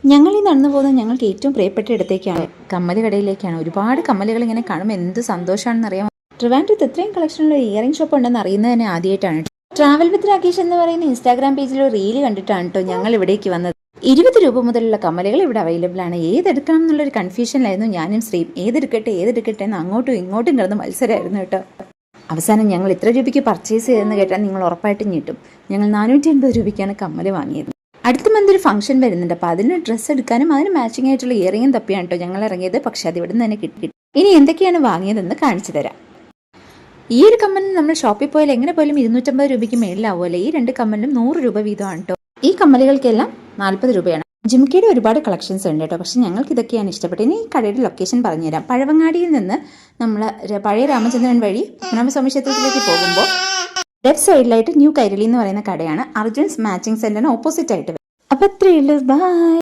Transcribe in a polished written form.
ഞങ്ങൾ ഈ നടന്നു പോകുന്നത് ഞങ്ങൾക്ക് ഏറ്റവും പ്രിയപ്പെട്ട ഇടത്തേക്കാണ്, കമ്മല് കടയിലേക്കാണ്. ഒരുപാട് കമ്മലുകൾ ഇങ്ങനെ കാണുമ്പോൾ എന്ത് സന്തോഷമാണെന്ന് അറിയാം. ട്രിവാൻഡ്രത്ത് ഇത്രയും കളക്ഷനുള്ള ഇയറിംഗ് ഷോപ്പ് ഉണ്ടെന്ന് അറിയുന്നത് തന്നെ ആദ്യമായിട്ടാണ്. ട്രാവൽ വിത്ത് രാകേഷ് എന്ന് പറയുന്ന ഇൻസ്റ്റാഗ്രാം പേജിൽ ഒരു റീല് കണ്ടിട്ടാണ് കേട്ടോ ഞങ്ങൾ ഇവിടേക്ക് വന്നത്. 20 രൂപ മുതലുള്ള കമ്മലുകൾ ഇവിടെ അവൈലബിൾ ആണ്. ഏതെടുക്കണം എന്നുള്ളൊരു കൺഫ്യൂഷനിലായിരുന്നു ഞാനും ശ്രീയും. ഏതെടുക്കട്ടെ എന്ന് അങ്ങോട്ടും ഇങ്ങോട്ടും കിടന്ന് മത്സരമായിരുന്നു കേട്ടോ. അവസാനം ഞങ്ങൾ ഇത്ര രൂപയ്ക്ക് പർച്ചേസ് ചെയ്തെന്ന് കേട്ടാൽ നിങ്ങൾ ഉറപ്പായിട്ടും ഞെട്ടും. ഞങ്ങൾ 480 രൂപയ്ക്കാണ് കമ്മല് വാങ്ങിയത്. അടുത്ത മന്ത് ഒരു ഫംഗ്ഷൻ വരുന്നുണ്ട്, അപ്പോൾ അതിന് ഡ്രസ്സ് എടുക്കാനും അതിന് മാച്ചിങ് ആയിട്ടുള്ള ഇയറിംഗും തപ്പിയാണ് കേട്ടോ ഞങ്ങൾ ഇറങ്ങിയത്. പക്ഷെ അത് ഇവിടെ നിന്ന് തന്നെ കിട്ടി. ഇനി എന്തൊക്കെയാണ് വാങ്ങിയതെന്ന് കാണിച്ചു തരാം. ഈ ഒരു കമ്മലിന് നമ്മൾ ഷോപ്പിൽ പോയാൽ എങ്ങനെ പോലും 250 രൂപയ്ക്ക് മേളിലാവുമല്ലോ. ഈ 2 കമ്മലിനും 100 രൂപ വീതമാണ് കേട്ടോ. ഈ കമ്മലുകൾക്കെല്ലാം 40 രൂപയാണ്. ജിംകയുടെ ഒരുപാട് കളക്ഷൻസ് ഉണ്ട് കേട്ടോ. പക്ഷെ ഞങ്ങൾക്ക് ഇതൊക്കെയാണ് ഇഷ്ടപ്പെട്ടത്. ഇനി ഈ കടയുടെ ലൊക്കേഷൻ പറഞ്ഞുതരാം. പഴവങ്ങാടിയിൽ നിന്ന് നമ്മൾ പഴയ രാമചന്ദ്രൻ വഴി പത്മനാഭസ്വാമി ക്ഷേത്രത്തിലേക്ക് പോകുമ്പോൾ ലെഫ്റ്റ് സൈഡിലായിട്ട് ന്യൂ കൈരളി എന്ന് പറയുന്ന കടയാണ്. അർജുൻസ് മാച്ചിങ് സെന്ററിന് ഓപ്പോസിറ്റ് ആയിട്ട്. അപ്പോൾ അത്രയേ ഉള്ളൂ. ബൈ.